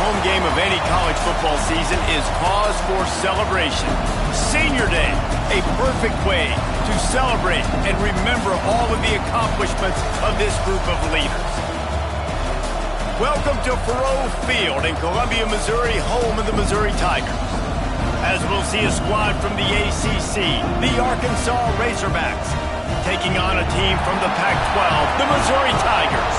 home game of any college football season is cause for celebration. Senior Day, a perfect way to celebrate and remember all of the accomplishments of this group of leaders. Welcome to Faurot Field in Columbia, Missouri, home of the Missouri Tigers. As we'll see a squad from the ACC, the Arkansas Razorbacks, taking on a team from the Pac-12, the Missouri Tigers.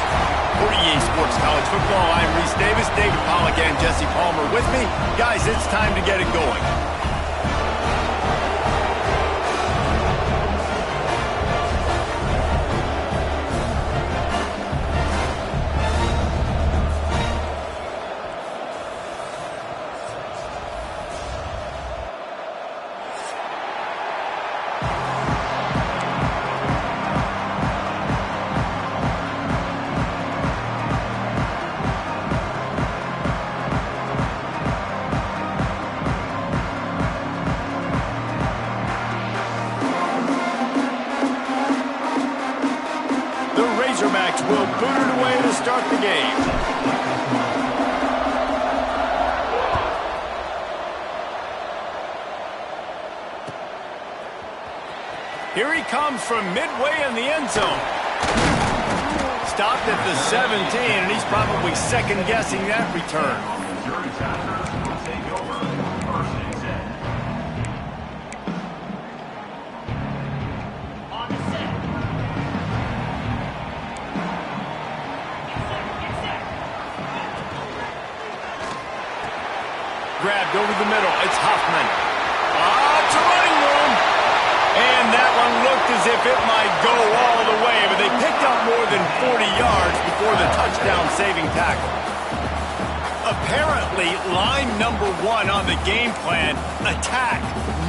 For EA Sports College Football, I'm Reese Davis, David Pollack, and Jesse Palmer with me. Guys, it's time to get it going. Razorbacks will boot it away to start the game. Here he comes from midway in the end zone. Stopped at the 17, and he's probably second-guessing that return. Grabbed over the middle. It's Huffman. It's a running room. And that one looked as if it might go all the way, but they picked up more than 40 yards before the touchdown-saving tackle. Apparently, line number one on the game plan, attack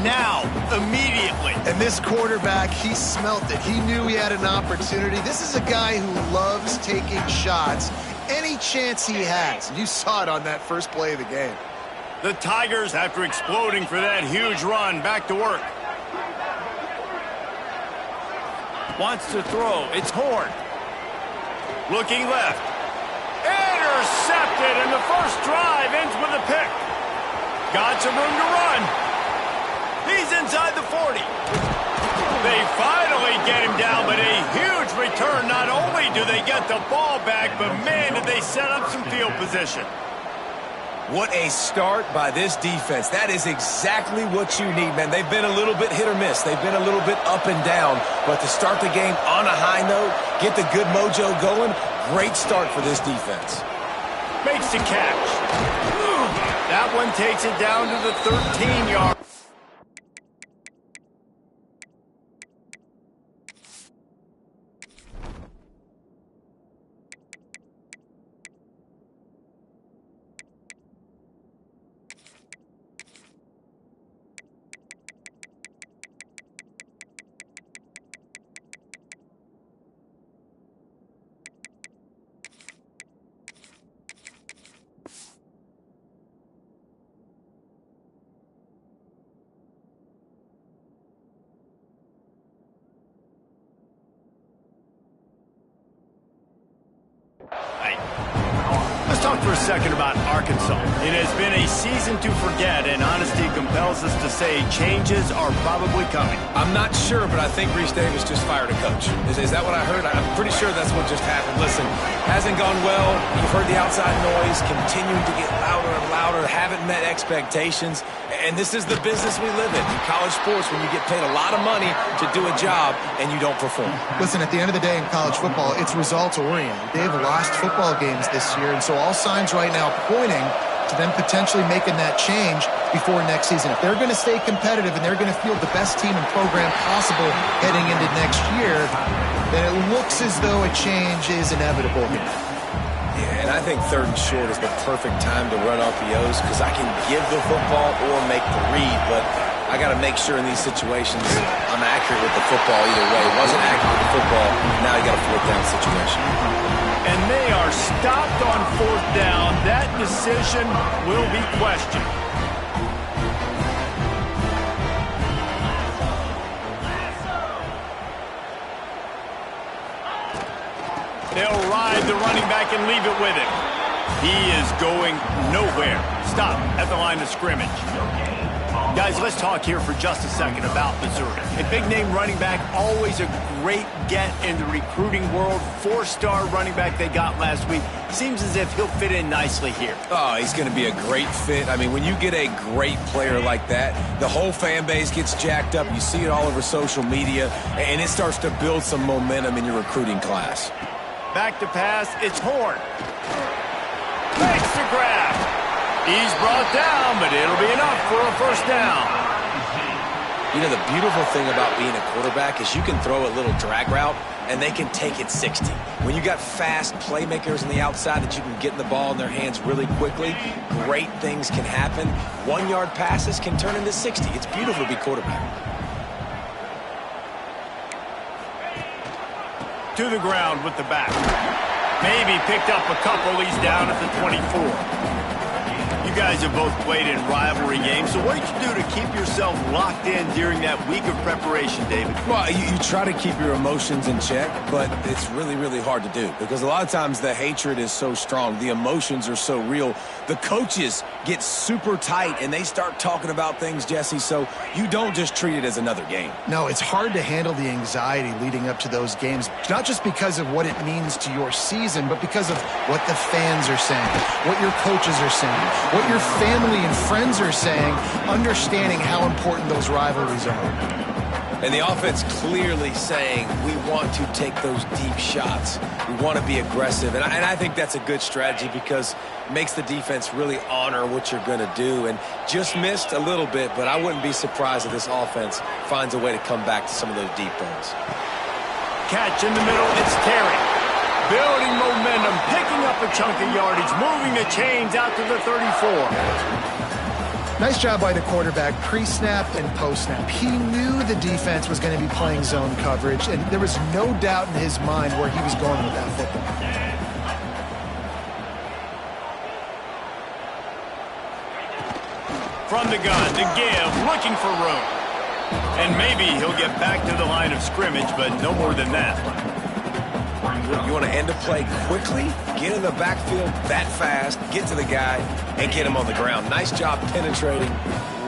now, immediately. And this quarterback, he smelt it. He knew he had an opportunity. This is a guy who loves taking shots any chance he has. You saw it on that first play of the game. The Tigers, after exploding for that huge run, back to work. Wants to throw. It's Horn. Looking left. Intercepted, and the first drive ends with a pick. Got some room to run. He's inside the 40. They finally get him down, but a huge return. Not only do they get the ball back, but man, did they set up some field position. What a start by this defense. That is exactly what you need, man. They've been a little bit hit or miss. They've been a little bit up and down. But to start the game on a high note, get the good mojo going, great start for this defense. Makes the catch. That one takes it down to the 13-yard. Let's talk for a second about Arkansas. It has been a season to forget, and honesty compels us to say changes are probably coming. I'm not sure, but I think Reese Davis just fired a coach. Is that what I heard? I'm pretty sure that's what just happened. Listen, hasn't gone well. You've heard the outside noise, continuing to get louder and louder, haven't met expectations. And this is the business we live in college sports, when you get paid a lot of money to do a job and you don't perform. Listen, at the end of the day in college football, it's results-oriented. They've lost football games this year, and so all signs right now pointing to them potentially making that change before next season. If they're going to stay competitive and they're going to field the best team and program possible heading into next year, then it looks as though a change is inevitable here. Yeah, and I think third and short is the perfect time to run RPOs because I can give the football or make the read, but I got to make sure in these situations I'm accurate with the football either way. It wasn't accurate with the football. Now you got a fourth down situation. And they are stopped on fourth down. That decision will be questioned. They'll ride the running back and leave it with him. He is going nowhere. Stop at the line of scrimmage. Guys, let's talk here for just a second about Missouri. A big-name running back, always a great get in the recruiting world. 4-star running back they got last week. Seems as if he'll fit in nicely here. Oh, he's going to be a great fit. I mean, when you get a great player like that, the whole fan base gets jacked up. You see it all over social media, and it starts to build some momentum in your recruiting class. Back to pass, it's Horn. Makes the grab. He's brought down, but it'll be enough for a first down. You know, the beautiful thing about being a quarterback is you can throw a little drag route, and they can take it 60. When you got fast playmakers on the outside that you can get the ball in their hands really quickly, great things can happen. 1-yard passes can turn into 60. It's beautiful to be quarterback. To the ground with the back. Maybe picked up a couple. He's down at the 24. You guys have both played in rivalry games, so what did you do to keep yourself locked in during that week of preparation, David? Well, you try to keep your emotions in check, but it's really, really hard to do because a lot of times the hatred is so strong. The emotions are so real. The coaches get super tight, and they start talking about things, Jesse, so you don't just treat it as another game. No, it's hard to handle the anxiety leading up to those games, not just because of what it means to your season, but because of what the fans are saying, what your coaches are saying, what your family and friends are saying, understanding how important those rivalries are. And the offense clearly saying, we want to take those deep shots. We want to be aggressive. And I think that's a good strategy because it makes the defense really honor what you're going to do. And just missed a little bit, but I wouldn't be surprised if this offense finds a way to come back to some of those deep balls. Catch in the middle, it's Terry. Building momentum, picking up a chunk of yardage, moving the chains out to the 34. Nice job by the quarterback, pre-snap and post-snap. He knew the defense was going to be playing zone coverage, and there was no doubt in his mind where he was going with that football. From the gun, to give, looking for room. And maybe he'll get back to the line of scrimmage, but no more than that. You want to end a play quickly, get in the backfield that fast, get to the guy, and get him on the ground. Nice job penetrating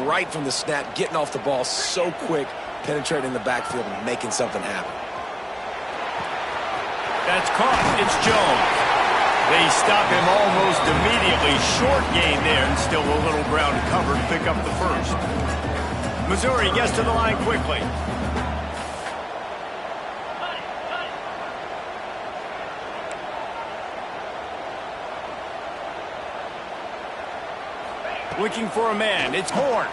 right from the snap, getting off the ball so quick, penetrating the backfield and making something happen. That's caught. It's Jones. They stop him almost immediately. Short gain there, and still a little ground to cover to pick up the first. Missouri gets to the line quickly. Looking for a man. It's Horn.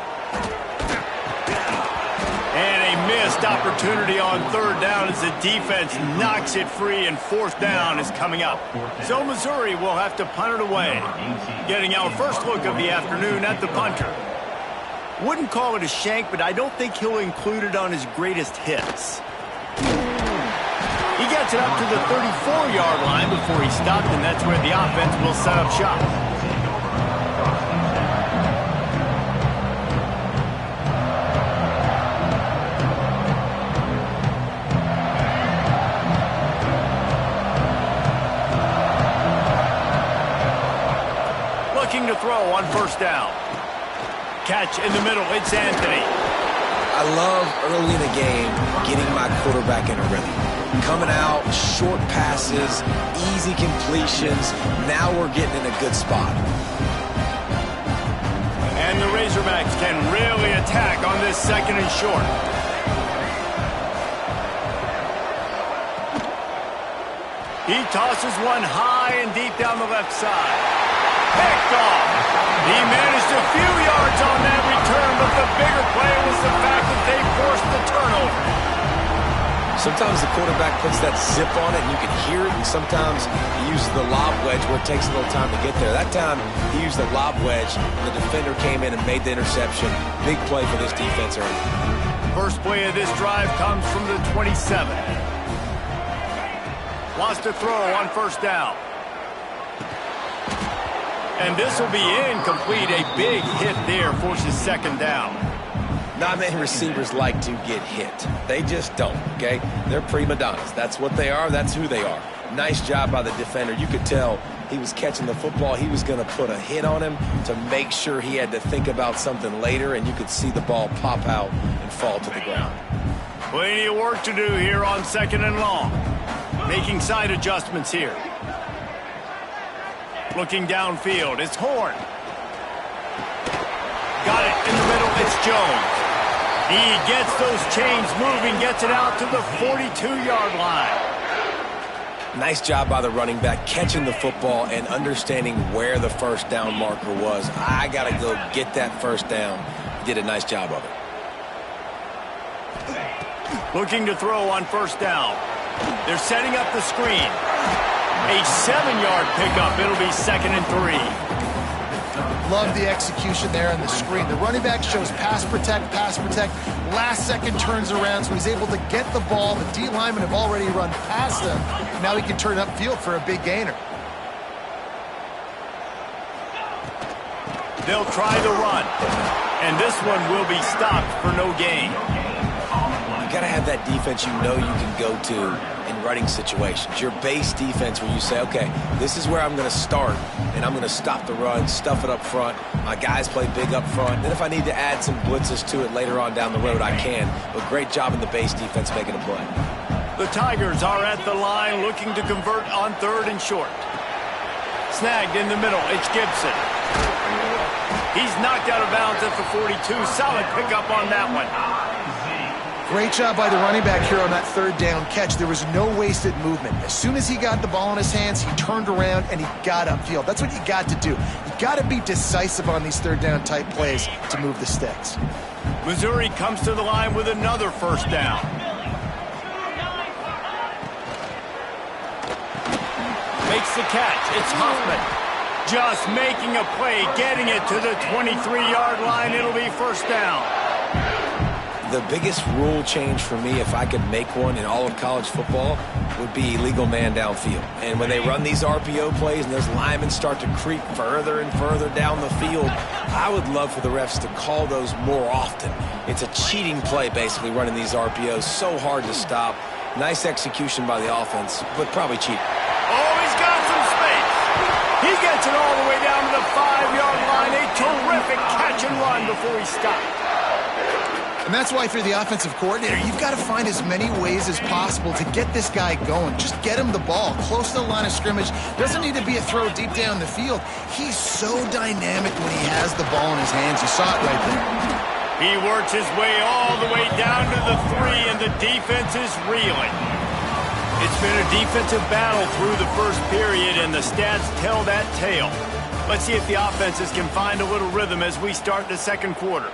And a missed opportunity on third down as the defense knocks it free, and fourth down is coming up. So Missouri will have to punt it away. Getting our first look of the afternoon at the punter. Wouldn't call it a shank, but I don't think he'll include it on his greatest hits. He gets it up to the 34-yard line before he stopped, and that's where the offense will set up shop. To throw on first down. Catch in the middle. It's Anthony. I love early in the game getting my quarterback in a rhythm. Coming out, short passes, easy completions. Now we're getting in a good spot. And the Razorbacks can really attack on this second and short. He tosses one high and deep down the left side. Picked off. He managed a few yards on that return, but the bigger play was the fact that they forced the turnover. Sometimes the quarterback puts that zip on it and you can hear it, and sometimes he uses the lob wedge where it takes a little time to get there. That time he used the lob wedge and the defender came in and made the interception. Big play for this defense early. First play of this drive comes from the 27. Wants to throw on first down. And this will be incomplete. A big hit there forces second down. Not many receivers like to get hit. They just don't, okay? They're prima donnas. That's what they are. That's who they are. Nice job by the defender. You could tell he was catching the football. He was going to put a hit on him to make sure he had to think about something later, and you could see the ball pop out and fall to the ground. Plenty of work to do here on 2nd and long. Making side adjustments here. Looking downfield, it's Horn. Got it in the middle, it's Jones. He gets those chains moving, gets it out to the 42-yard line. Nice job by the running back, catching the football and understanding where the first down marker was. I got to go get that first down. He did a nice job of it. Looking to throw on first down. They're setting up the screen. A 7-yard pickup. It'll be 2nd and 3. Love the execution there on the screen. The running back shows pass protect, last second turns around, so he's able to get the ball. The D linemen have already run past him. Now he can turn upfield for a big gainer. They'll try the run, and this one will be stopped for no gain. You got to have that defense you know you can go to in running situations. Your base defense where you say, okay, this is where I'm going to start, and I'm going to stop the run, stuff it up front. My guys play big up front. Then if I need to add some blitzes to it later on down the road, I can. But great job in the base defense making a play. The Tigers are at the line looking to convert on 3rd and short. Snagged in the middle, it's Gibson. He's knocked out of bounds at the 42. Solid pickup on that one. Great job by the running back here on that 3rd down catch. There was no wasted movement. As soon as he got the ball in his hands, he turned around and he got upfield. That's what you got to do. You got to be decisive on these 3rd down type plays to move the sticks. Missouri comes to the line with another first down. Makes the catch. It's Hoffman. Just making a play, getting it to the 23-yard line. It'll be first down. The biggest rule change for me, if I could make one in all of college football, would be illegal man downfield. And when they run these RPO plays and those linemen start to creep further and further down the field, I would love for the refs to call those more often. It's a cheating play, basically, running these RPOs. So hard to stop. Nice execution by the offense, but probably cheating. Oh, he's got some space. He gets it all the way down to the 5-yard line. A terrific catch and run before he stopped. And that's why if you're the offensive coordinator, you've got to find as many ways as possible to get this guy going. Just get him the ball close to the line of scrimmage. Doesn't need to be a throw deep down the field. He's so dynamic when he has the ball in his hands. You saw it right there. He works his way all the way down to the 3, and the defense is reeling. It's been a defensive battle through the first period, and the stats tell that tale. Let's see if the offenses can find a little rhythm as we start the 2nd quarter.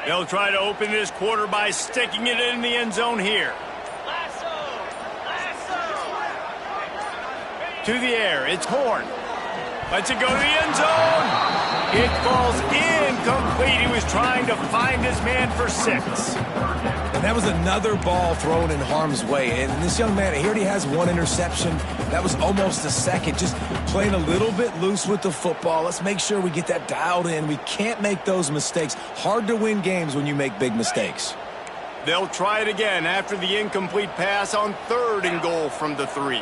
They'll try to open this quarter by sticking it in the end zone here. To the air, it's Horn. Lets it go to the end zone. It falls incomplete. He was trying to find his man for 6. And that was another ball thrown in harm's way. And this young man, he already has 1 interception. That was almost a second. Just playing a little bit loose with the football. Let's make sure we get that dialed in. We can't make those mistakes. Hard to win games when you make big mistakes. They'll try it again after the incomplete pass on 3rd and goal from the 3.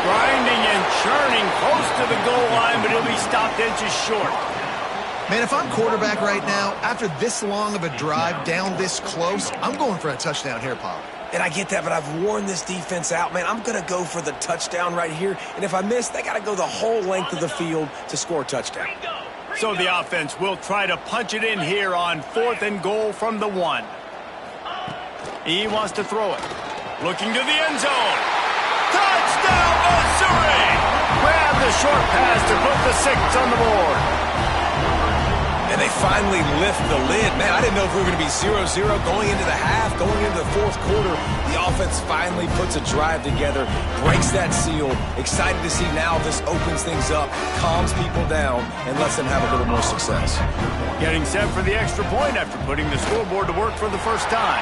Grinding and churning close to the goal line, but he'll be stopped inches short. Man, if I'm quarterback right now, after this long of a drive down this close, I'm going for a touchdown here, Paul. And I get that, but I've worn this defense out, man. I'm going to go for the touchdown right here. And if I miss, they got to go the whole length of the field to score a touchdown. So the offense will try to punch it in here on 4th and goal from the 1. He wants to throw it. Looking to the end zone. Touchdown, Missouri! Grab the short pass to put the 6 on the board. And they finally lift the lid. Man, I didn't know if we were going to be 0-0 going into the half, going into the fourth quarter. The offense finally puts a drive together, breaks that seal. Excited to see now this opens things up, calms people down, and lets them have a little more success. Getting set for the extra point after putting the scoreboard to work for the first time.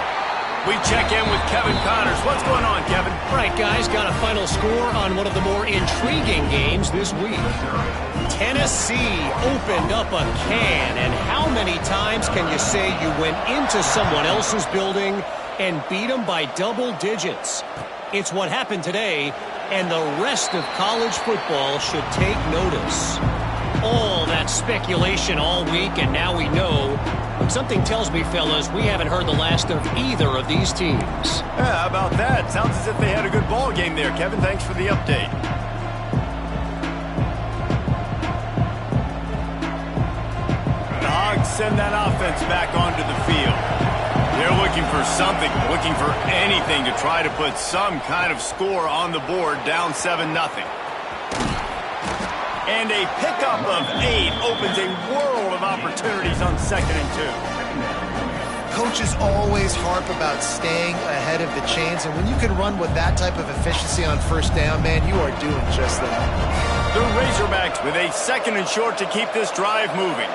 We check in with Kevin Connors. What's going on, Kevin? Right, guys, got a final score on one of the more intriguing games this week. Tennessee opened up a can, and how many times can you say you went into someone else's building and beat them by double digits? It's what happened today, and the rest of college football should take notice. All that speculation all week, and now we know. But something tells me, fellas, we haven't heard the last of either of these teams. Yeah, how about that? Sounds as if they had a good ball game there, Kevin. Thanks for the update. The Hogs send that offense back onto the field. They're looking for something, looking for anything to try to put some kind of score on the board, down 7-0. And a pickup of 8 opens a world of opportunities on 2nd and 2. Coaches always harp about staying ahead of the chains, and when you can run with that type of efficiency on first down, man, you are doing just that. The Razorbacks with a 2nd and short to keep this drive moving.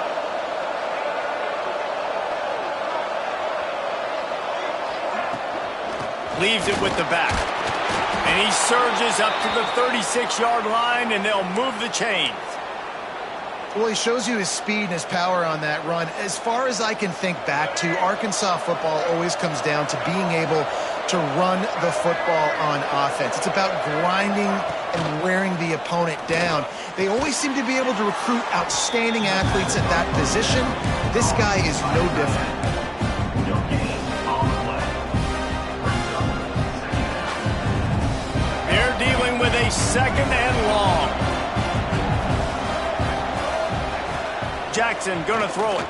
Leaves it with the back. And he surges up to the 36-yard line, and they'll move the chains. Well, he shows you his speed and his power on that run. As far as I can think back to, Arkansas football always comes down to being able to run the football on offense. It's about grinding and wearing the opponent down. They always seem to be able to recruit outstanding athletes at that position. This guy is no different. Dealing with a 2nd and long. Jackson gonna throw it.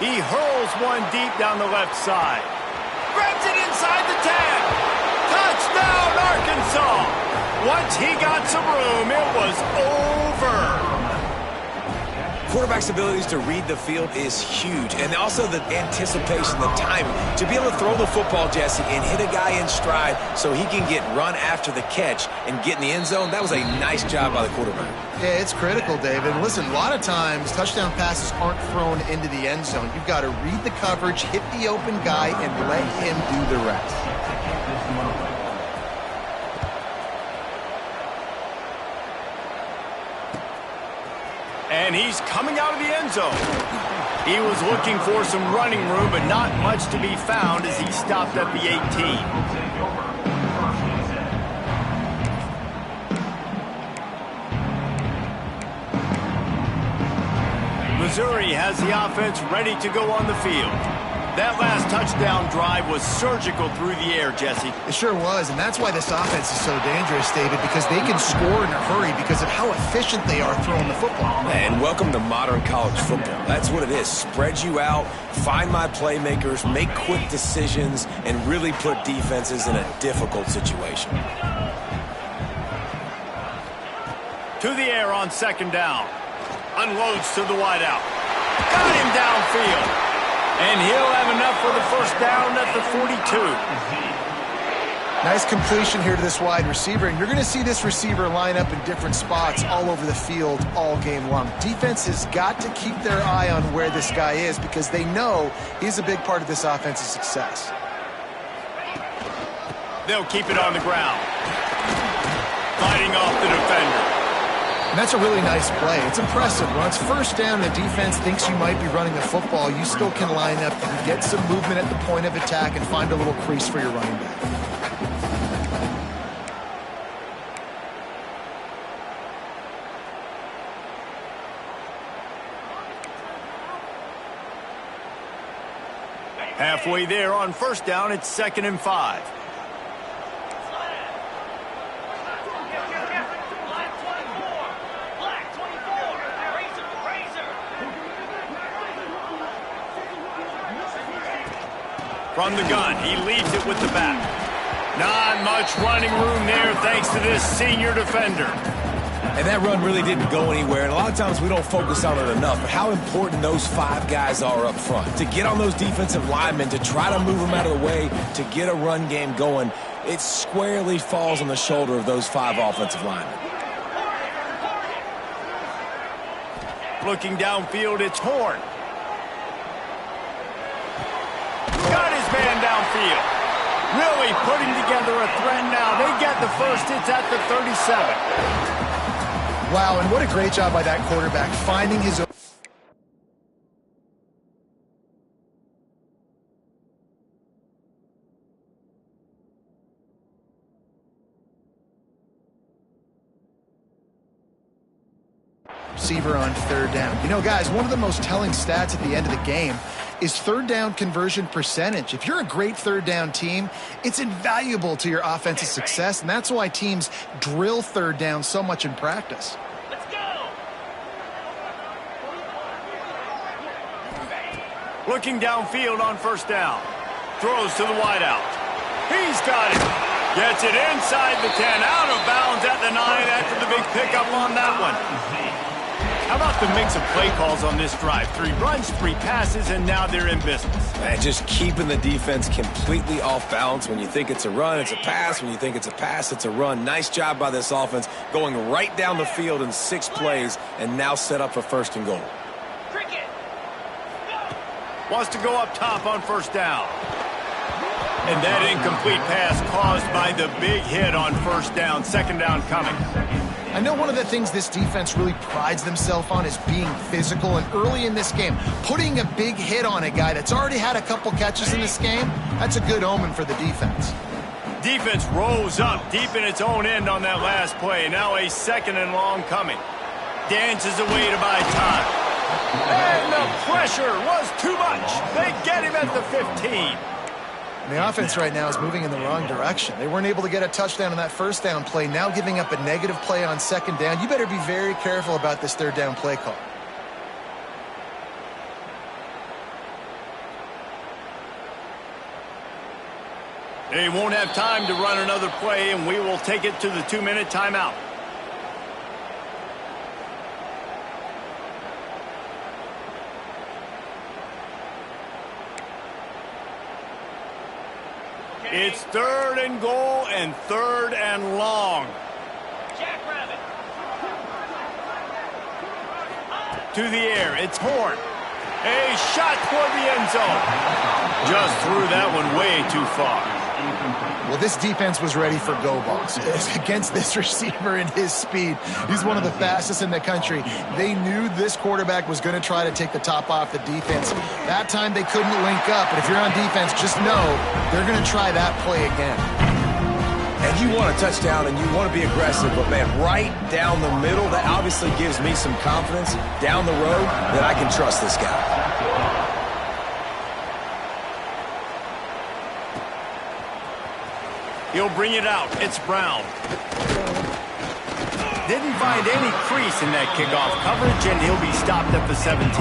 He hurls one deep down the left side. Grabs it inside the 10. Touchdown, Arkansas. Once he got some room, it was over. Quarterback's abilities to read the field is huge, and also the anticipation, the timing. To be able to throw the football, Jesse, and hit a guy in stride so he can get run after the catch and get in the end zone, that was a nice job by the quarterback. Yeah, it's critical, David. Listen, a lot of times touchdown passes aren't thrown into the end zone. You've got to read the coverage, hit the open guy, and let him do the rest. And he's coming out of the end zone. He was looking for some running room, but not much to be found as he stopped at the 18. Missouri has the offense ready to go on the field. That last touchdown drive was surgical through the air, Jesse. It sure was, and that's why this offense is so dangerous, David, because they can score in a hurry because of how efficient they are throwing the football. And welcome to modern college football. That's what it is. Spread you out, find my playmakers, make quick decisions, and really put defenses in a difficult situation. To the air on 2nd down. Unloads to the wideout. Got him downfield. And he'll have enough for the first down at the 42. Nice completion here to this wide receiver, and you're going to see this receiver line up in different spots all over the field all game long. Defense has got to keep their eye on where this guy is because they know he's a big part of this offense's success. They'll keep it on the ground. Fighting off the defender. And that's a really nice play. It's impressive. When it's first down, the defense thinks you might be running the football. You still can line up and get some movement at the point of attack and find a little crease for your running back. Halfway there on first down, it's 2nd and 5. From the gun, he leaves it with the back. Not much running room there thanks to this senior defender. And that run really didn't go anywhere, and a lot of times we don't focus on it enough, but how important those 5 guys are up front. To get on those defensive linemen, to try to move them out of the way, to get a run game going, it squarely falls on the shoulder of those 5 offensive linemen. Looking downfield, it's Horn. Got his man downfield. Really putting together a threat now. They get the first. It's at the 37. Wow, and what a great job by that quarterback finding his own. Receiver on third down. You know, guys, one of the most telling stats at the end of the game is third down conversion percentage. If you're a great third down team, it's invaluable to your offensive success, and that's why teams drill third down so much in practice. Let's go! Looking downfield on first down. Throws to the wideout. He's got it. Gets it inside the 10, out of bounds at the 9 after the big pickup on that one. How about the mix of play calls on this drive? 3 runs, 3 passes, and now they're in business. Man, just keeping the defense completely off balance. When you think it's a run, it's a pass. When you think it's a pass, it's a run. Nice job by this offense going right down the field in 6 plays and now set up for first and goal. Cricket. Wants to go up top on first down. And that incomplete pass caused by the big hit on first down. Second down coming. I know one of the things this defense really prides themselves on is being physical, and early in this game, putting a big hit on a guy that's already had a couple catches in this game, that's a good omen for the defense. Defense rose up deep in its own end on that last play. Now a second and long coming. Dances away to buy time. And the pressure was too much. They get him at the 15. And the offense right now is moving in the wrong direction. They weren't able to get a touchdown on that first down play, now giving up a negative play on second down. You better be very careful about this third down play call. They won't have time to run another play, and we will take it to the 2-minute timeout. It's 3rd and goal and 3rd and long. Jackrabbit. To the air, it's Horn. A shot toward the end zone. Just threw that one way too far. Well, this defense was ready for go balls. Against this receiver and his speed, he's one of the fastest in the country. They knew this quarterback was going to try to take the top off the defense. That time they couldn't link up, but if you're on defense, just know they're going to try that play again. And you want a touchdown and you want to be aggressive, but man, right down the middle, that obviously gives me some confidence down the road that I can trust this guy. He'll bring it out. It's Brown. Didn't find any crease in that kickoff coverage, and he'll be stopped at the 17.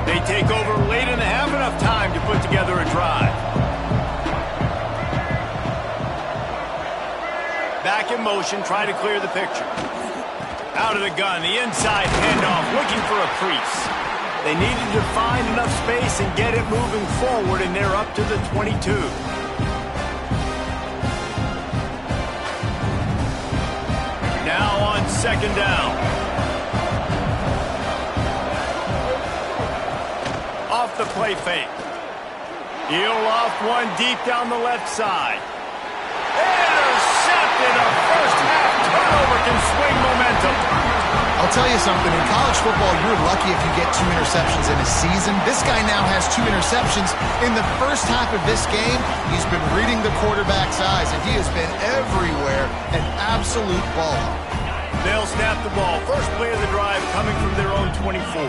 They take over late in the half, enough time to put together a drive. Back in motion, try to clear the picture. Out of the gun, the inside handoff, looking for a crease. They needed to find enough space and get it moving forward, and they're up to the 22. Now on second down. Off the play fake. He'll loft one deep down the left side. Intercepted. A first-half turnover can swing momentum. I'll tell you something. In college football, you're lucky if you get 2 interceptions in a season. This guy now has 2 interceptions. In the first half of this game, he's been reading the quarterback's eyes, and he has been everywhere, an absolute ball. They'll snap the ball. First play of the drive coming from their own 24.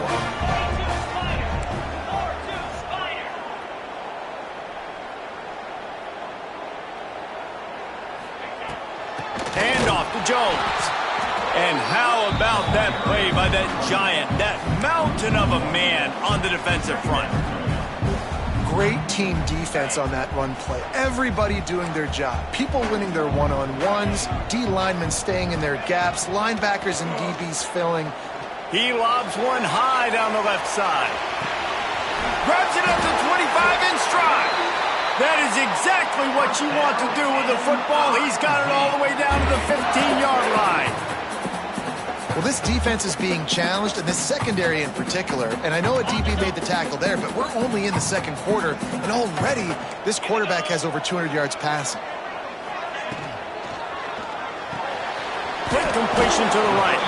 Handoff to Jones. And how about that play by that giant, that mountain of a man on the defensive front? Great team defense on that run play. Everybody doing their job. People winning their one-on-ones, D linemen staying in their gaps, linebackers and DBs filling. He lobs one high down the left side. Grabs it up to 25 in stride. That is exactly what you want to do with the football. He's got it all the way down to the 15-yard line. Well, this defense is being challenged, and this secondary in particular. And I know a DB made the tackle there, but we're only in the second quarter, and already this quarterback has over 200 yards passing. Quick completion to the right.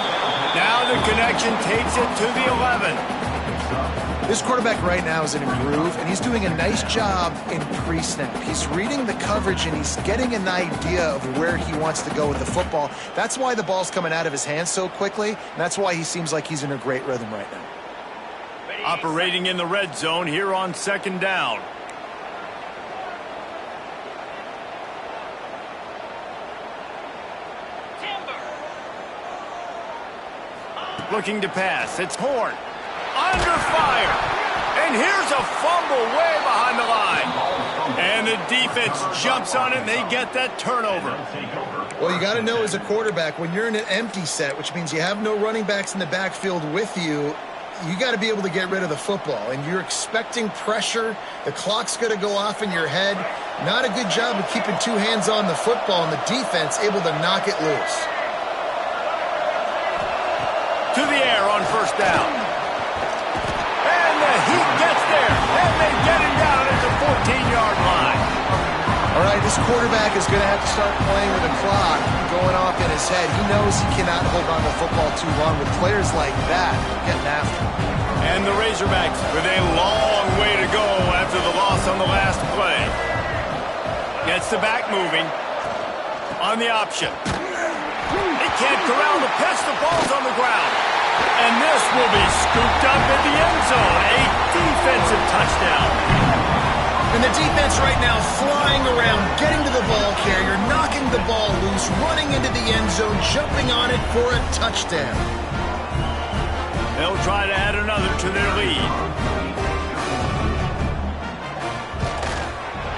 Now the connection takes it to the 11. This quarterback right now is in a groove, and he's doing a nice job in pre-snap. He's reading the coverage, and he's getting an idea of where he wants to go with the football. That's why the ball's coming out of his hands so quickly, and that's why he seems like he's in a great rhythm right now. Operating in the red zone here on second down. Looking to pass. It's Horn. Under fire. And here's a fumble way behind the line. And the defense jumps on it, and they get that turnover. Well, you got to know as a quarterback, when you're in an empty set, which means you have no running backs in the backfield with you, you got to be able to get rid of the football. And you're expecting pressure. The clock's going to go off in your head. Not a good job of keeping two hands on the football, and the defense able to knock it loose. To the air on first down. And the Heat gets there. And they get him down at the 14-yard line. All right, this quarterback is going to have to start playing with a clock going off in his head. He knows he cannot hold on to the football too long with players like that getting after him. And the Razorbacks with a long way to go after the loss on the last play. Gets the back moving on the option. They can't corral the pitch. The ball's on the ground. And this will be scooped up in the end zone. A defensive touchdown. And the defense right now flying around, getting to the ball carrier, knocking the ball loose, running into the end zone, jumping on it for a touchdown. They'll try to add another to their lead.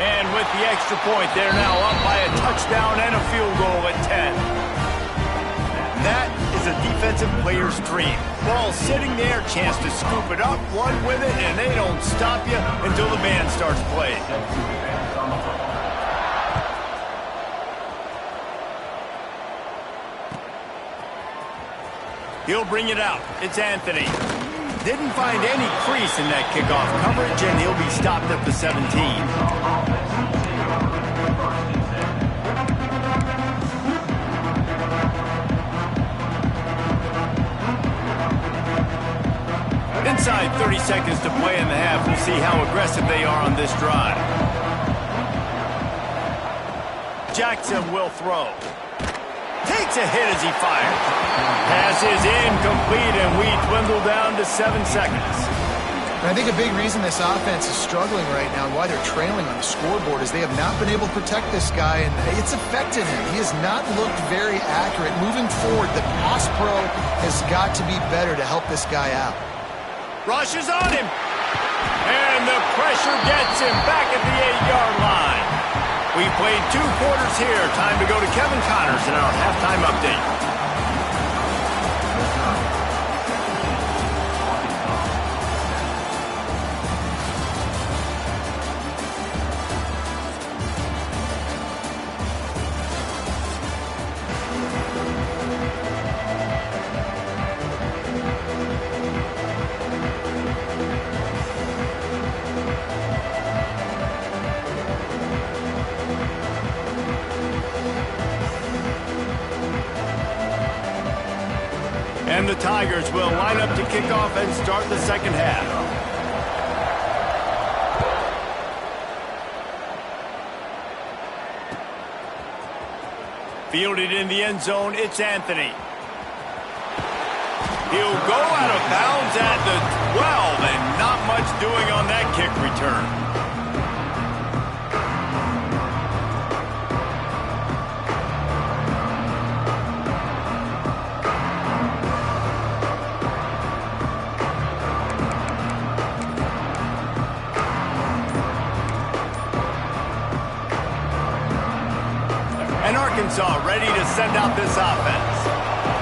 And with the extra point, they're now up by a touchdown and a field goal at 10. That is a defensive player's dream. Ball sitting there, chance to scoop it up, run with it, and they don't stop you until the band starts playing. He'll bring it out. It's Anthony. Didn't find any crease in that kickoff coverage, and he'll be stopped at the 17. Inside 30 seconds to play in the half. We'll see how aggressive they are on this drive. Jackson will throw. Takes a hit as he fires. Pass is incomplete, and we dwindle down to 7 seconds. And I think a big reason this offense is struggling right now and why they're trailing on the scoreboard is they have not been able to protect this guy, and it's affected him. He has not looked very accurate. Moving forward, the pass pro has got to be better to help this guy out. Rushes on him. And the pressure gets him back at the 8-yard line. We played 2 quarters here. Time to go to Kevin Connors in our halftime update. And the Tigers will line up to kick off and start the second half. Fielded in the end zone, it's Anthony. He'll go out of bounds at the 12, and not much doing on that kick return. send out this offense.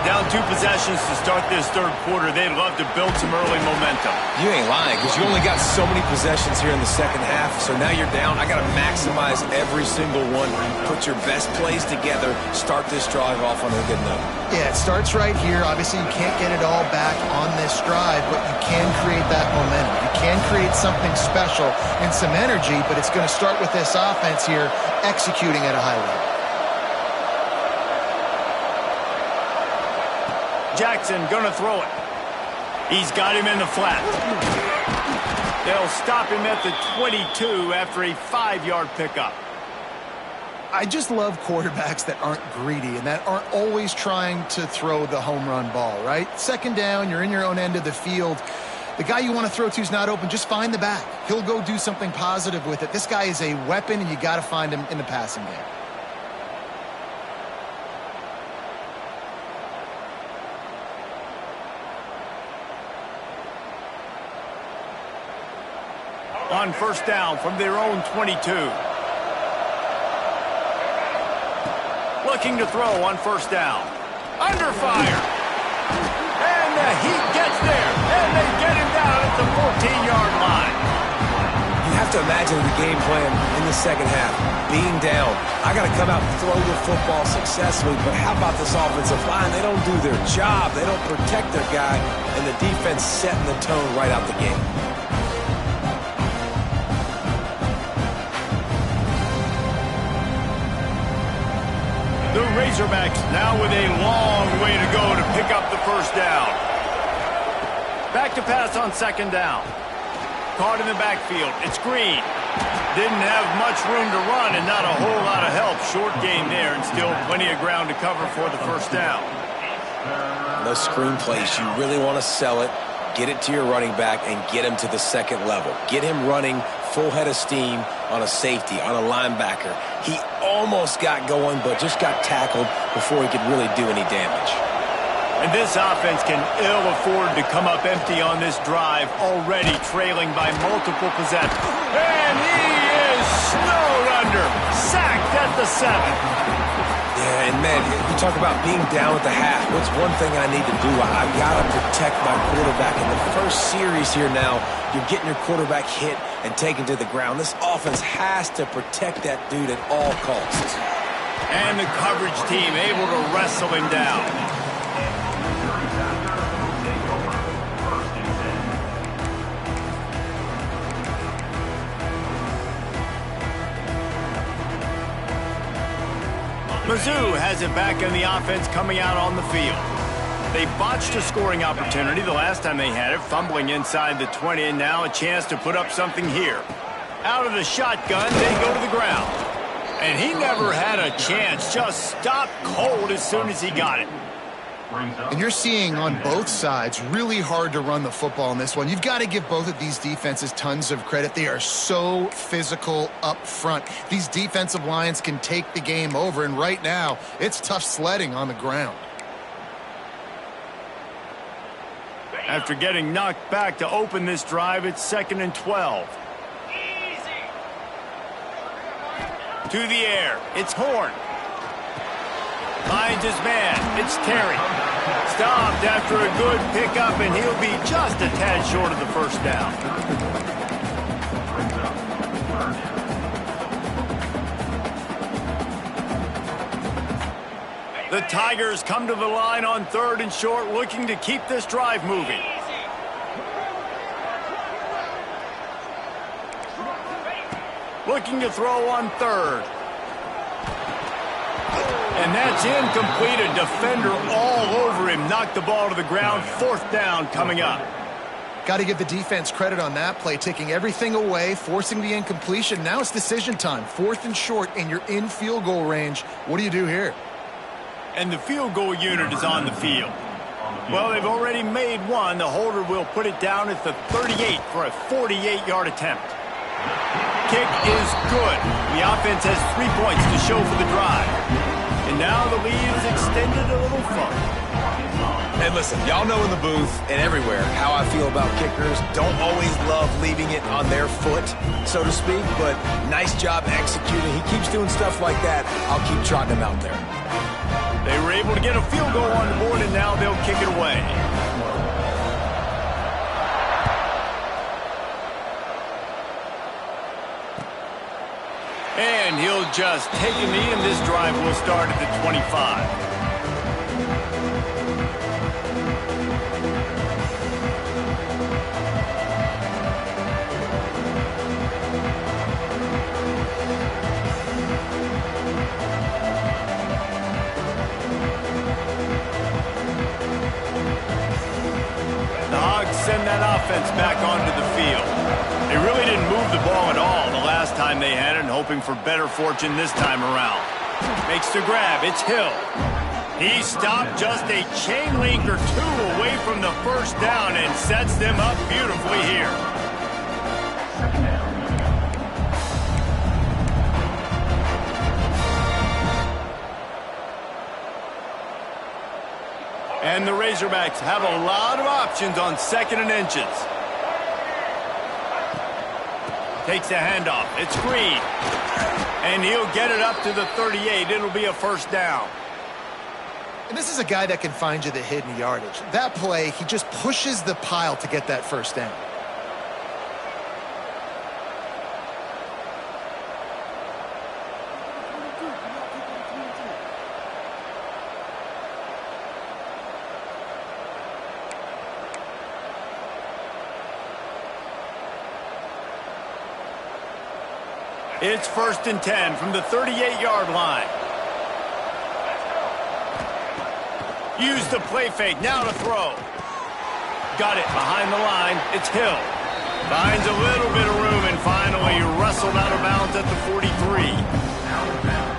Down 2 possessions to start this third quarter. They'd love to build some early momentum. You ain't lying, because you only got so many possessions here in the second half, so now you're down. I got to maximize every single one. Put your best plays together. Start this drive off on a good note. Yeah, it starts right here. Obviously, you can't get it all back on this drive, but you can create that momentum. You can create something special and some energy, but it's going to start with this offense here executing at a high level. Jackson gonna throw it. He's got him in the flat. They'll stop him at the 22 after a 5-yard pickup. I just love quarterbacks that aren't greedy and that aren't always trying to throw the home run ball, right? Second down, you're in your own end of the field. The guy you want to throw to is not open. Just find the back. He'll go do something positive with it. This guy is a weapon, and you got to find him in the passing game. On first down from their own 22. Looking to throw on first down. Under fire. And the Heat gets there. And they get him down at the 14-yard line. You have to imagine the game plan in the second half. Being down, I got to come out and throw the football successfully, but how about this offensive line? They don't do their job. They don't protect their guy, and the defense setting the tone right out the game. The Razorbacks now with a long way to go to pick up the first down. Back to pass on second down. Caught in the backfield. It's Green. Didn't have much room to run and not a whole lot of help. Short gain there and still plenty of ground to cover for the first down. Those screen plays, you really want to sell it, get it to your running back, and get him to the second level. Get him running full head of steam on a safety, on a linebacker. He almost got going, but just got tackled before he could really do any damage. And this offense can ill afford to come up empty on this drive, already trailing by multiple possessions. And he is snowed under, sacked at the 7. Yeah, and man, you talk about being down at the half. What's one thing I need to do? I've got to protect my quarterback. In the first series here now, you're getting your quarterback hit and taken to the ground. This offense has to protect that dude at all costs. And the coverage team able to wrestle him down. Mizzou has it back in the offense coming out on the field. They botched a scoring opportunity the last time they had it, fumbling inside the 20, and now a chance to put up something here. Out of the shotgun, they go to the ground. And he never had a chance, just stopped cold as soon as he got it. And you're seeing on both sides really hard to run the football in this one. You've got to give both of these defenses tons of credit. They are so physical up front. These defensive lines can take the game over, and right now it's tough sledding on the ground. After getting knocked back to open this drive, it's 2nd and 12. To the air, it's Horn. Finds his man, it's Terry. Stopped after a good pickup, and he'll be just a tad short of the first down. The Tigers come to the line on 3rd and short, looking to keep this drive moving. Looking to throw on 3rd. And that's incomplete. A defender all over him. Knocked the ball to the ground. 4th down coming up. Got to give the defense credit on that play, taking everything away, forcing the incompletion. Now it's decision time. 4th and short, and you're in field goal range. What do you do here? And the field goal unit is on the field. Well, they've already made one. The holder will put it down at the 38 for a 48-yard attempt. Kick is good. The offense has 3 points to show for the drive. And now the lead is extended a little further. And listen, y'all know in the booth and everywhere how I feel about kickers. Don't always love leaving it on their foot, so to speak, but nice job executing. He keeps doing stuff like that. I'll keep trotting him out there. They were able to get a field goal on the board, and now they'll kick it away. And he'll just take a knee, and this drive will start at the 25. Send that offense back onto the field. They really didn't move the ball at all the last time they had it, and hoping for better fortune this time around. Makes the grab. It's Hill. He stopped just a chain link or two away from the first down and sets them up beautifully here. And the Razorbacks have a lot of options on 2nd and inches. Takes a handoff. It's Green. And he'll get it up to the 38. It'll be a first down. And this is a guy that can find you the hidden yardage. That play, he just pushes the pile to get that first down. It's 1st and 10 from the 38-yard line. Use the play fake. Now to throw. Got it behind the line. It's Hill. Finds a little bit of room and finally wrestled out of bounds at the 43.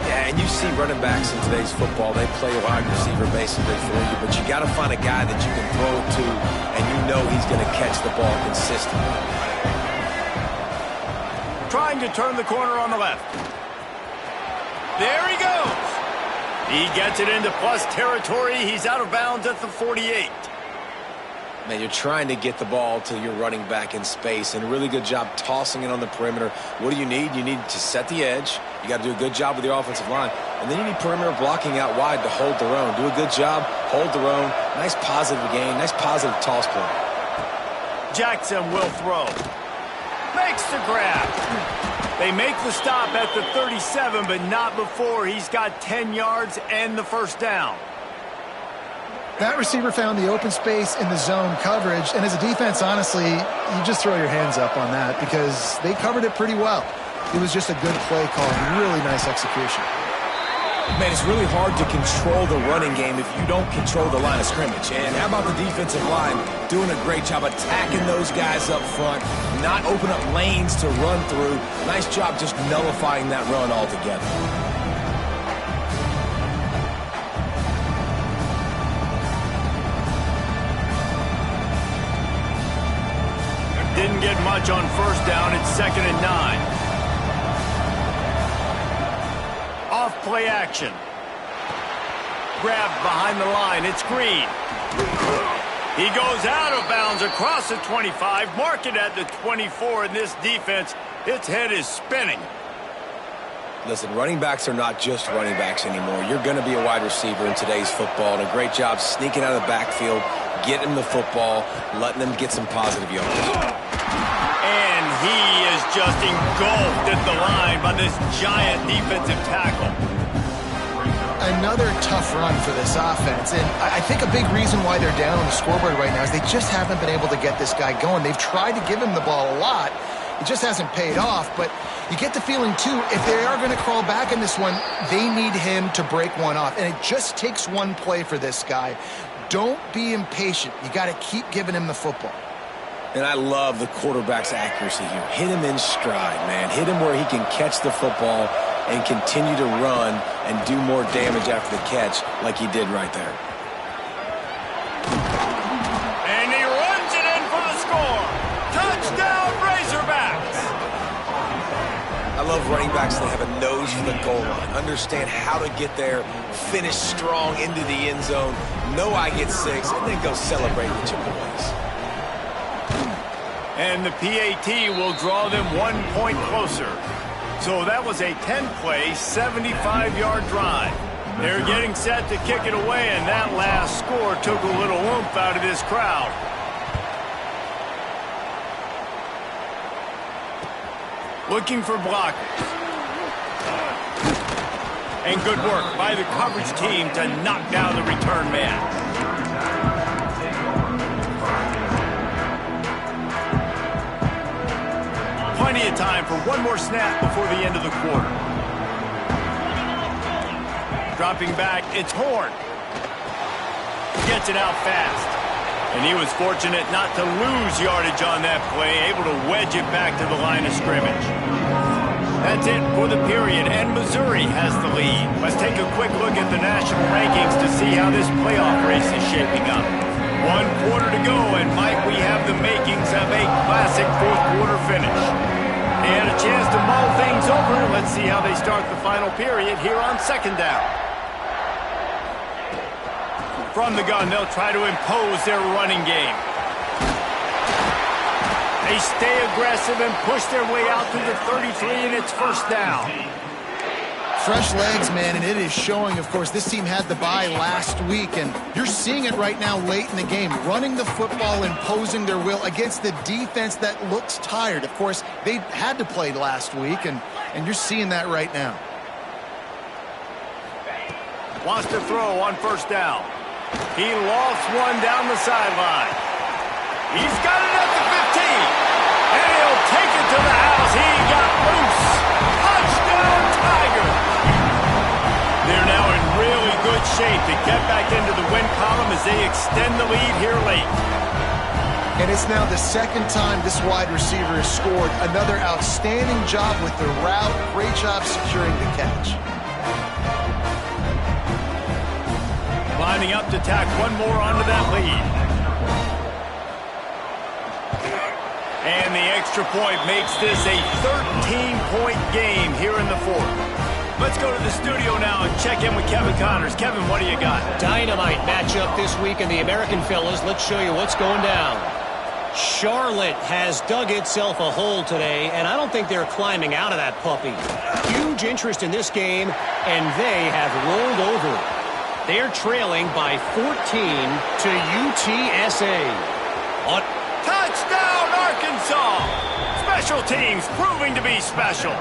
Yeah, and you see running backs in today's football, they play a wide receiver basically for you, but you got to find a guy that you can throw it to and you know he's going to catch the ball consistently. Trying to turn the corner on the left. There he goes. He gets it into plus territory. He's out of bounds at the 48. Man, you're trying to get the ball to your running back in space, and a really good job tossing it on the perimeter. What do you need? You need to set the edge. You got to do a good job with your offensive line. And then you need perimeter blocking out wide to hold their own. Do a good job, hold their own. Nice positive gain, nice positive toss play. Jackson will throw. Makes the grab. They make the stop at the 37, but not before he's got 10 yards and the first down. That receiver found the open space in the zone coverage, and as a defense, honestly, you just throw your hands up on that because they covered it pretty well. It was just a good play call, really nice execution. Man, it's really hard to control the running game if you don't control the line of scrimmage. And how about the defensive line doing a great job attacking those guys up front, not open up lanes to run through. Nice job just nullifying that run altogether. Didn't get much on first down. It's 2nd and 9. Off play action. Grab behind the line. It's Green. He goes out of bounds across the 25. Mark it at the 24. In this defense, its head is spinning. Listen, running backs are not just running backs anymore. You're going to be a wide receiver in today's football. And a great job sneaking out of the backfield, getting the football, letting them get some positive yards. And he is just engulfed at the line by this giant defensive tackle. Another tough run for this offense, and I think a big reason why they're down on the scoreboard right now is they just haven't been able to get this guy going. They've tried to give him the ball a lot. It just hasn't paid off, but you get the feeling, too, if they are going to crawl back in this one, they need him to break one off, and it just takes one play for this guy. Don't be impatient. You got to keep giving him the football. And I love the quarterback's accuracy here. Hit him in stride, man. Hit him where he can catch the football and continue to run and do more damage after the catch like he did right there. And he runs it in for the score. Touchdown, Razorbacks. I love running backs that have a nose for the goal line. Understand how to get there, finish strong into the end zone, know I get 6, and then go celebrate with your boys. And the PAT will draw them 1 point closer. So that was a 10-play, 75-yard drive. They're getting set to kick it away, and that last score took a little oomph out of this crowd. Looking for blockers. And good work by the coverage team to knock down the return man. Plenty of time for one more snap before the end of the quarter. Dropping back, it's Horn. Gets it out fast. And he was fortunate not to lose yardage on that play, able to wedge it back to the line of scrimmage. That's it for the period, and Missouri has the lead. Let's take a quick look at the national rankings to see how this playoff race is shaping up. 1 quarter to go, and might we have the makings of a classic fourth-quarter finish. They had a chance to mull things over. Let's see how they start the final period here on second down. From the gun, they'll try to impose their running game. They stay aggressive and push their way out to the 33, and it's first down. Fresh legs, man, and it is showing, of course, this team had the bye last week, and you're seeing it right now late in the game, running the football, imposing their will against the defense that looks tired. Of course, they had to play last week, and you're seeing that right now. Wants to throw on first down. He lofts one down the sideline. He's got it at the 15. And he'll take it to the house. He got loose. Touchdown, Tiger. They're now in really good shape to get back into the win column as they extend the lead here late. And it's now the second time this wide receiver has scored. Another outstanding job with the route. Great job securing the catch. Lining up to tack one more onto that lead. And the extra point makes this a 13-point game here in the fourth. Let's go to the studio now and check in with Kevin Connors. Kevin, what do you got? Dynamite matchup this week in the American fellas. Let's show you what's going down. Charlotte has dug itself a hole today, and I don't think they're climbing out of that puppy. Huge interest in this game, and they have rolled over. They're trailing by 14 to UTSA. Touchdown, Arkansas! Special teams proving to be special.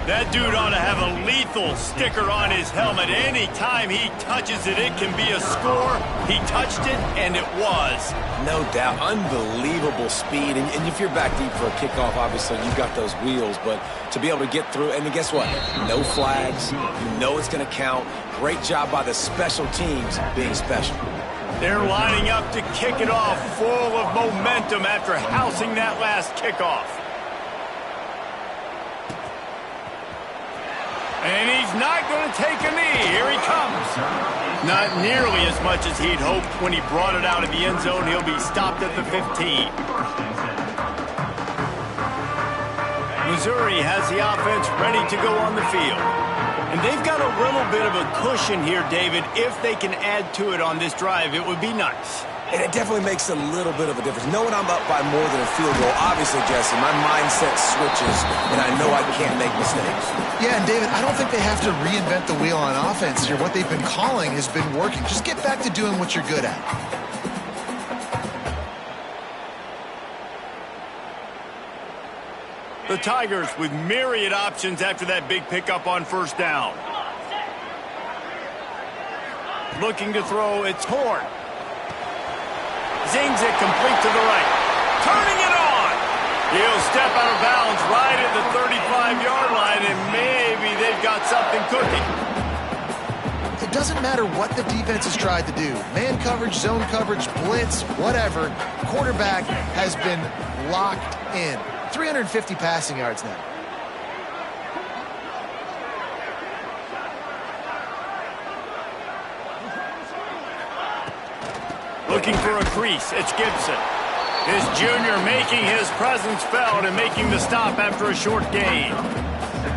That dude ought to have a lethal sticker on his helmet. Anytime he touches it, it can be a score. He touched it, and it was. No doubt. Unbelievable speed. And if you're back deep for a kickoff, obviously, you've got those wheels. But to be able to get through, and guess what? No flags. You know it's going to count. Great job by the special teams being special. They're lining up to kick it off full of momentum after housing that last kickoff. And he's not going to take a knee. Here he comes. Not nearly as much as he'd hoped when he brought it out of the end zone. He'll be stopped at the 15. Missouri has the offense ready to go on the field. And they've got a little bit of a cushion here, David. If they can add to it on this drive, it would be nice. And it definitely makes a little bit of a difference. Knowing I'm up by more than a field goal, obviously, Jesse, my mindset switches, and I know I can't make mistakes. Yeah, and David, I don't think they have to reinvent the wheel on offense here. What they've been calling has been working. Just get back to doing what you're good at. The Tigers with myriad options after that big pickup on first down. Looking to throw, it's Horn. Zings it complete to the right. Turning it on. He'll step out of bounds right at the 35-yard line, and maybe they've got something cooking. It doesn't matter what the defense has tried to do. Man coverage, zone coverage, blitz, whatever. Quarterback has been locked in. 350 passing yards now. Looking for a crease, it's Gibson. This junior making his presence felt and making the stop after a short gain.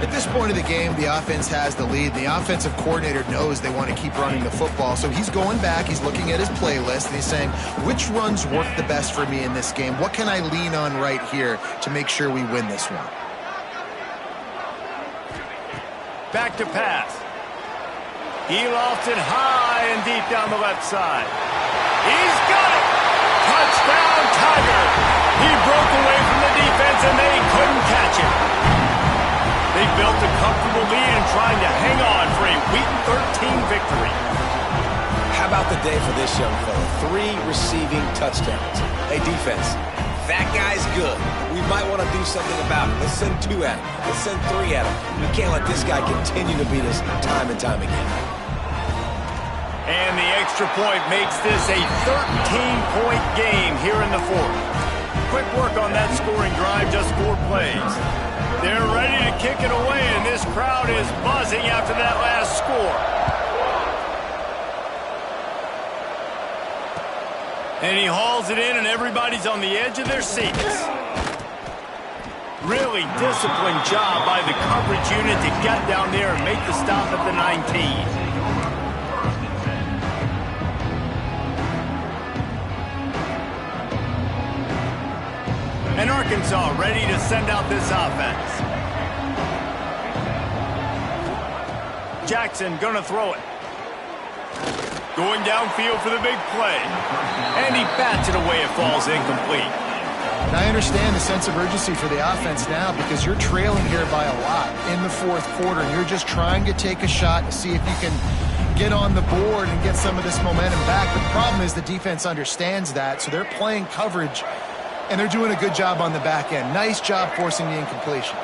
At this point of the game, the offense has the lead. The offensive coordinator knows they want to keep running the football, so he's going back, he's looking at his playlist, and he's saying, which runs work the best for me in this game? What can I lean on right here to make sure we win this one? Back to pass. He lofts it high and deep down the left side. He's got it! Touchdown, Tiger! He broke away from the defense and they couldn't catch him. They built a comfortable lead and trying to hang on for a Week 13 victory. How about the day for this young fella? 3 receiving touchdowns. Hey, defense, that guy's good. We might want to do something about it. Let's send 2 at him. Let's send 3 at him. We can't let this guy continue to beat us time and time again. And the extra point makes this a 13-point game here in the 4th. Quick work on that scoring drive, just 4 plays. They're ready to kick it away, and this crowd is buzzing after that last score. And he hauls it in, and everybody's on the edge of their seats. Really disciplined job by the coverage unit to get down there and make the stop at the 19. And Arkansas ready to send out this offense. Jackson gonna throw it. Going downfield for the big play. And he bats it away. It falls incomplete. And I understand the sense of urgency for the offense now because you're trailing here by a lot in the 4th quarter. And you're just trying to take a shot to see if you can get on the board and get some of this momentum back. But the problem is the defense understands that, so they're playing coverage, and they're doing a good job on the back end. Nice job forcing the incompletion.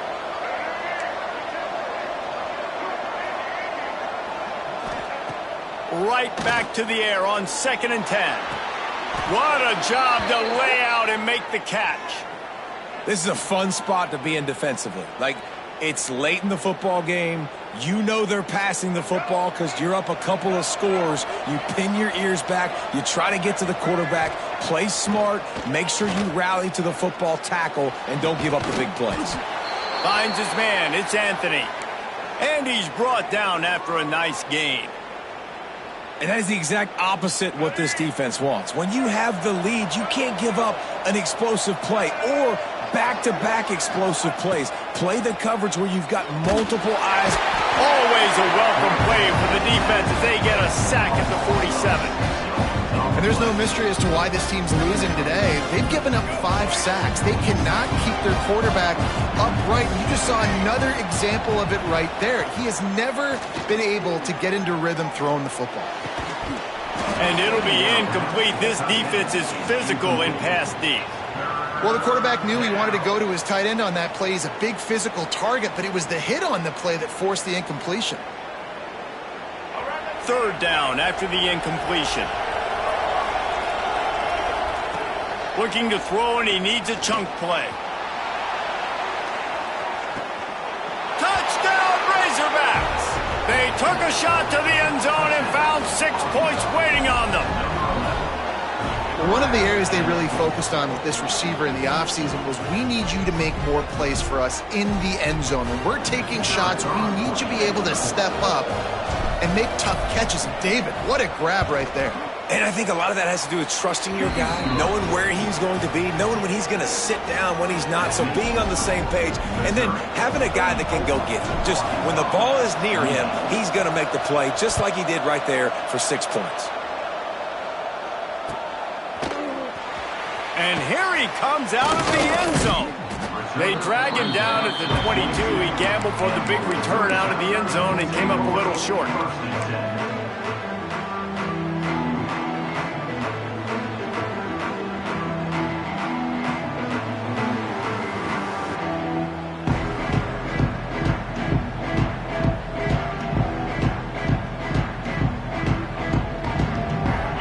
Right back to the air on 2nd and 10. What a job to lay out and make the catch. This is a fun spot to be in defensively. Like, it's late in the football game. You know they're passing the football because you're up a couple of scores. You pin your ears back. You try to get to the quarterback. Play smart. Make sure you rally to the football tackle and don't give up the big plays. Finds his man. It's Anthony. And he's brought down after a nice gain. And that is the exact opposite what this defense wants. When you have the lead, you can't give up an explosive play or back-to-back explosive plays. Play the coverage where you've got multiple eyes. Always a welcome play for the defense as they get a sack at the 47. And there's no mystery as to why this team's losing today. They've given up 5 sacks. They cannot keep their quarterback upright. You just saw another example of it right there. He has never been able to get into rhythm throwing the football. And it'll be incomplete. This defense is physical in pass deep. Well, the quarterback knew he wanted to go to his tight end on that play. He's a big physical target, but it was the hit on the play that forced the incompletion. 3rd down after the incompletion. Looking to throw, and he needs a chunk play. Touchdown, Razorbacks! They took a shot to the end zone and found 6 points waiting on them. One of the areas they really focused on with this receiver in the offseason was we need you to make more plays for us in the end zone. When we're taking shots, we need you to be able to step up and make tough catches. And David, what a grab right there. And I think a lot of that has to do with trusting your guy, knowing where he's going to be, knowing when he's going to sit down, when he's not, so being on the same page, and then having a guy that can go get him. Just when the ball is near him, he's going to make the play, just like he did right there for 6 points. And here he comes out of the end zone. They drag him down at the 22. He gambled for the big return out of the end zone and came up a little short.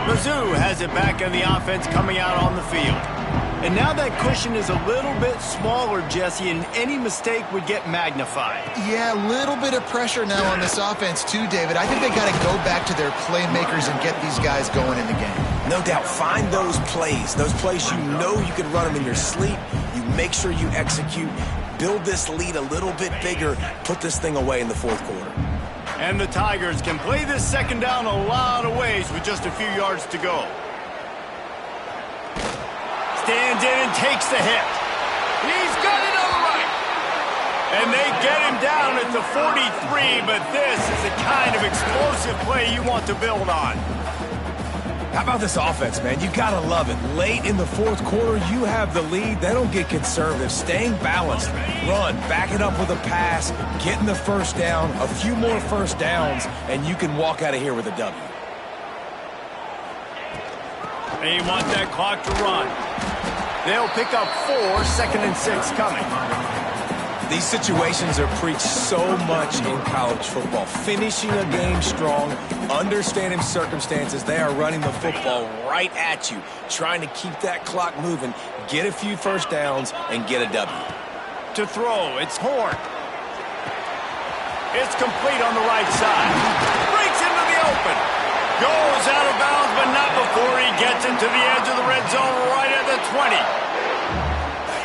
Mizzou has it back in the offense coming out on the field. And now that cushion is a little bit smaller, Jesse, and any mistake would get magnified. Yeah, a little bit of pressure now on this offense too, David. I think they got to go back to their playmakers and get these guys going in the game. No doubt, find those plays you know you can run them in your sleep. You make sure you execute, build this lead a little bit bigger, put this thing away in the 4th quarter. And the Tigers can play this second down a lot of ways with just a few yards to go. Stands in and takes the hit. He's got it on the right. And they get him down at the 43, but this is the kind of explosive play you want to build on. How about this offense, man? You gotta love it. Late in the fourth quarter, you have the lead. They don't get conservative. Staying balanced. Run, back it up with a pass, getting the first down, a few more first downs, and you can walk out of here with a W. They want that clock to run. They'll pick up 4, 2nd and 6 coming. These situations are preached so much in college football. Finishing a game strong, understanding circumstances. They are running the football right at you, trying to keep that clock moving, get a few first downs, and get a W. To throw, it's Horn. It's complete on the right side. Breaks into the open. Goes out of bounds, but not before he gets into the edge of the red zone right at the 20.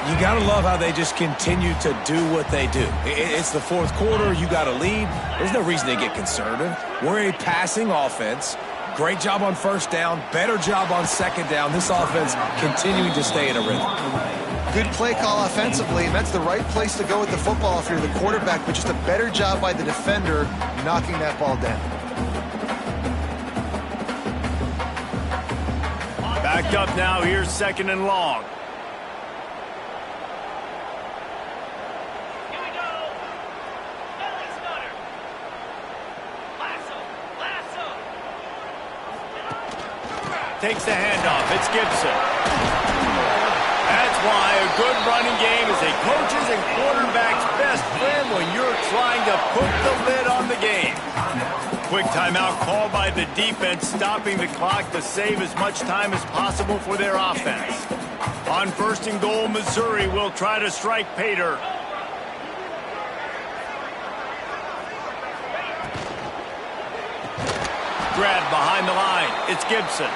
You got to love how they just continue to do what they do. It's the fourth quarter. You got a lead. There's no reason to get conservative. We're a passing offense. Great job on first down. Better job on second down. This offense continuing to stay in a rhythm. Good play call offensively, and that's the right place to go with the football if you're the quarterback, but just a better job by the defender knocking that ball down. Backed up now. Here's 2nd and long. Takes the handoff. It's Gibson. That's why a good running game is a coach's and quarterback's best friend when you're trying to put the lid on the game. Quick timeout called by the defense, stopping the clock to save as much time as possible for their offense. On 1st and goal, Missouri will try to strike Pater. Grab behind the line. It's Gibson.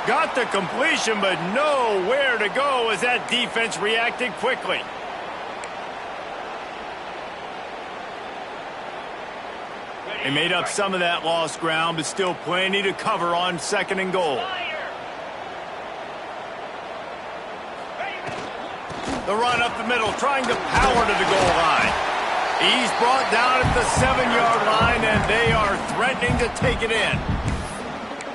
Got the completion, but nowhere to go as that defense reacted quickly. They made up some of that lost ground, but still plenty to cover on 2nd and goal. The run up the middle, trying to power to the goal line. He's brought down at the 7-yard line, and they are threatening to take it in.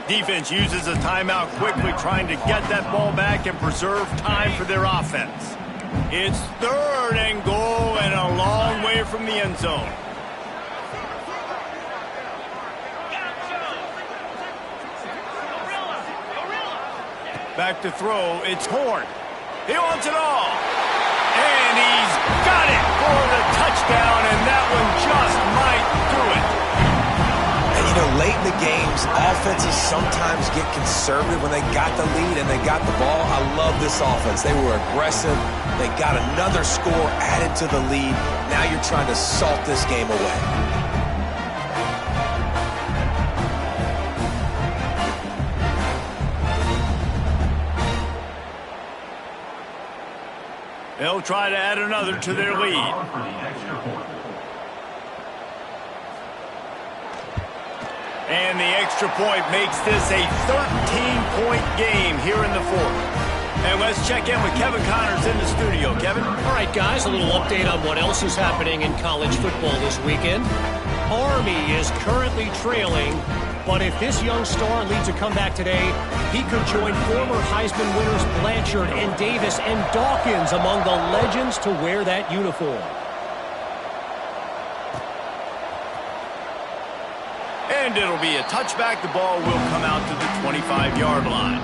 Defense uses a timeout quickly, trying to get that ball back and preserve time for their offense. It's 3rd and goal and a long way from the end zone. Back to throw, it's Horn. He wants it all. And he's got it for the touchdown, and that one just might do it. And, you know, late in the games, offenses sometimes get conservative when they got the lead and they got the ball. I love this offense. They were aggressive. They got another score added to the lead. Now you're trying to salt this game away. They'll try to add another to their lead. And the extra point makes this a 13-point game here in the fourth. And let's check in with Kevin Connors in the studio. Kevin? All right, guys, a little update on what else is happening in college football this weekend. Army is currently trailing, but if this young star leads a comeback today, he could join former Heisman winners Blanchard and Davis and Dawkins among the legends to wear that uniform. And it'll be a touchback. The ball will come out to the 25-yard line.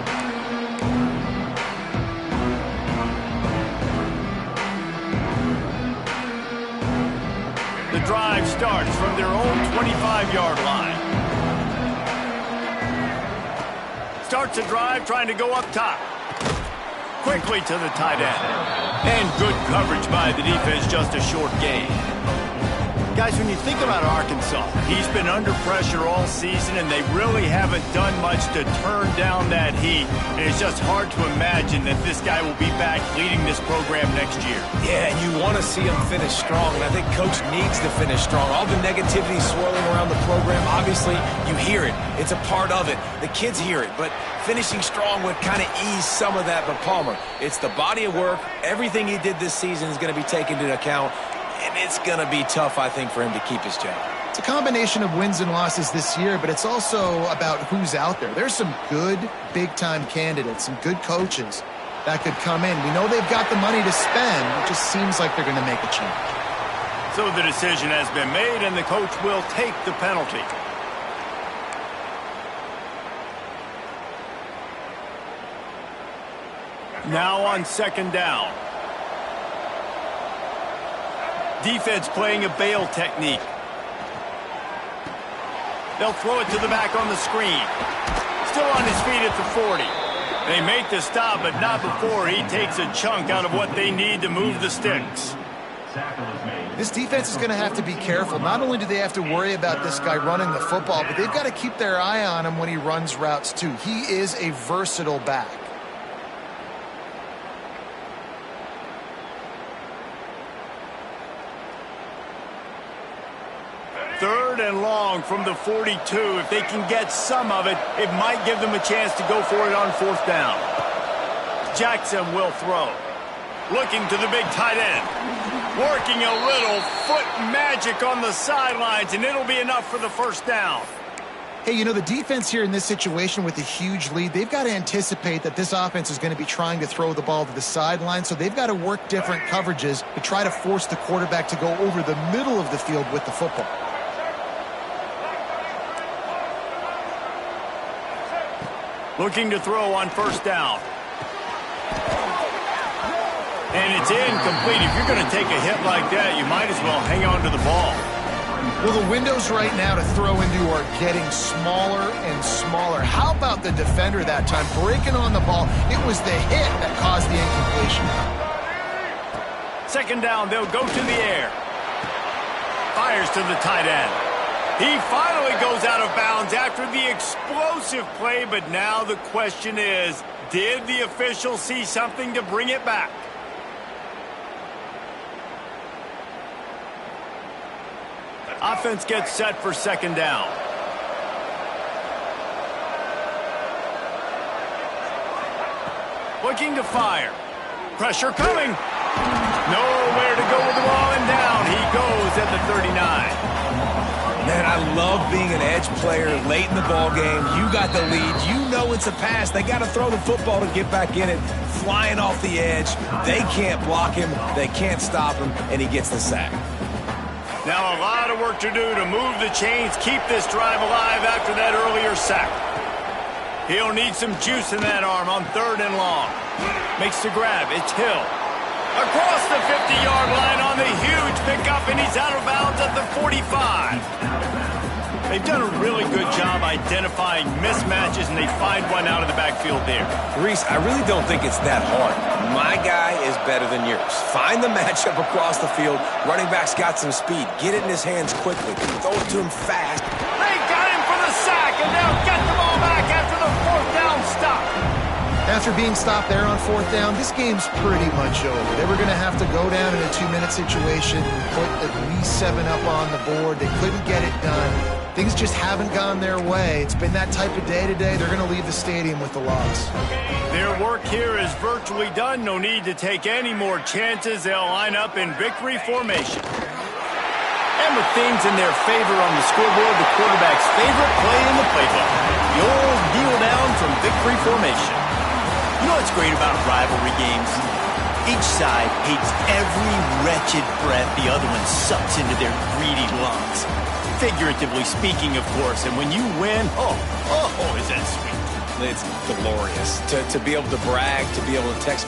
The drive starts from their own 25-yard line. Starts a drive trying to go up top. Quickly to the tight end. And good coverage by the defense, just a short gain. Guys, when you think about Arkansas, he's been under pressure all season, and they really haven't done much to turn down that heat. And it's just hard to imagine that this guy will be back leading this program next year. Yeah, and you want to see him finish strong, and I think Coach needs to finish strong. All the negativity swirling around the program, obviously, you hear it. It's a part of it. The kids hear it, but finishing strong would kind of ease some of that. But Palmer, it's the body of work. Everything he did this season is going to be taken into account. and it's going to be tough, I think, for him to keep his job. It's a combination of wins and losses this year, but it's also about who's out there. There's some good big-time candidates, some good coaches that could come in. We know they've got the money to spend. It just seems like they're going to make a change. So the decision has been made, and the coach will take the penalty. Now on second down. Defense playing a bail technique. They'll throw it to the back on the screen. Still on his feet at the 40. They make the stop, but not before he takes a chunk out of what they need to move the sticks. This defense is going to have to be careful. Not only do they have to worry about this guy running the football, but they've got to keep their eye on him when he runs routes too. He is a versatile back. Third and long from the 42. If they can get some of it, it might give them a chance to go for it on fourth down. Jackson will throw. Looking to the big tight end. Working a little foot magic on the sidelines, and it'll be enough for the first down. Hey, you know, the defense here in this situation with a huge lead, they've got to anticipate that this offense is going to be trying to throw the ball to the sideline, so they've got to work different coverages to try to force the quarterback to go over the middle of the field with the football. Looking to throw on first down. And it's incomplete. If you're going to take a hit like that, you might as well hang on to the ball. Well, the windows right now to throw into are getting smaller and smaller. How about the defender that time breaking on the ball? It was the hit that caused the incompletion. Second down, they'll go to the air. Fires to the tight end. He finally goes out of bounds after the explosive play, but now the question is, did the official see something to bring it back? Offense gets set for second down. Looking to fire. Pressure coming. Nowhere to go with the ball, and down he goes at the 39. Man, I love being an edge player late in the ball game. You got the lead. You know it's a pass. They got to throw the football to get back in it. Flying off the edge. They can't block him. They can't stop him, and he gets the sack. Now a lot of work to do to move the chains, keep this drive alive after that earlier sack. He'll need some juice in that arm on third and long. Makes the grab. It's Hill. Across the 50-yard line on the huge pickup, and he's out of bounds at the 45. They've done a really good job identifying mismatches, and they find one out of the backfield there. Reese, I really don't think it's that hard. My guy is better than yours. Find the matchup across the field. Running back's got some speed. Get it in his hands quickly. Throw it to him fast. They got him for the sack, and they'll get the ball back after the fourth down stop. After being stopped there on fourth down, this game's pretty much over. They were going to have to go down in a 2-minute situation, put at least 7 up on the board. They couldn't get it done. Things just haven't gone their way. It's been that type of day today. They're going to leave the stadium with the loss. Their work here is virtually done. No need to take any more chances. They'll line up in victory formation. And with things in their favor on the scoreboard, the quarterback's favorite play in the playbook. The old kneel down from victory formation. You know what's great about rivalry games? Each side hates every wretched breath the other one sucks into their greedy lungs. Figuratively speaking, of course, and when you win, oh, is that sweet. It's glorious to be able to brag, to be able to text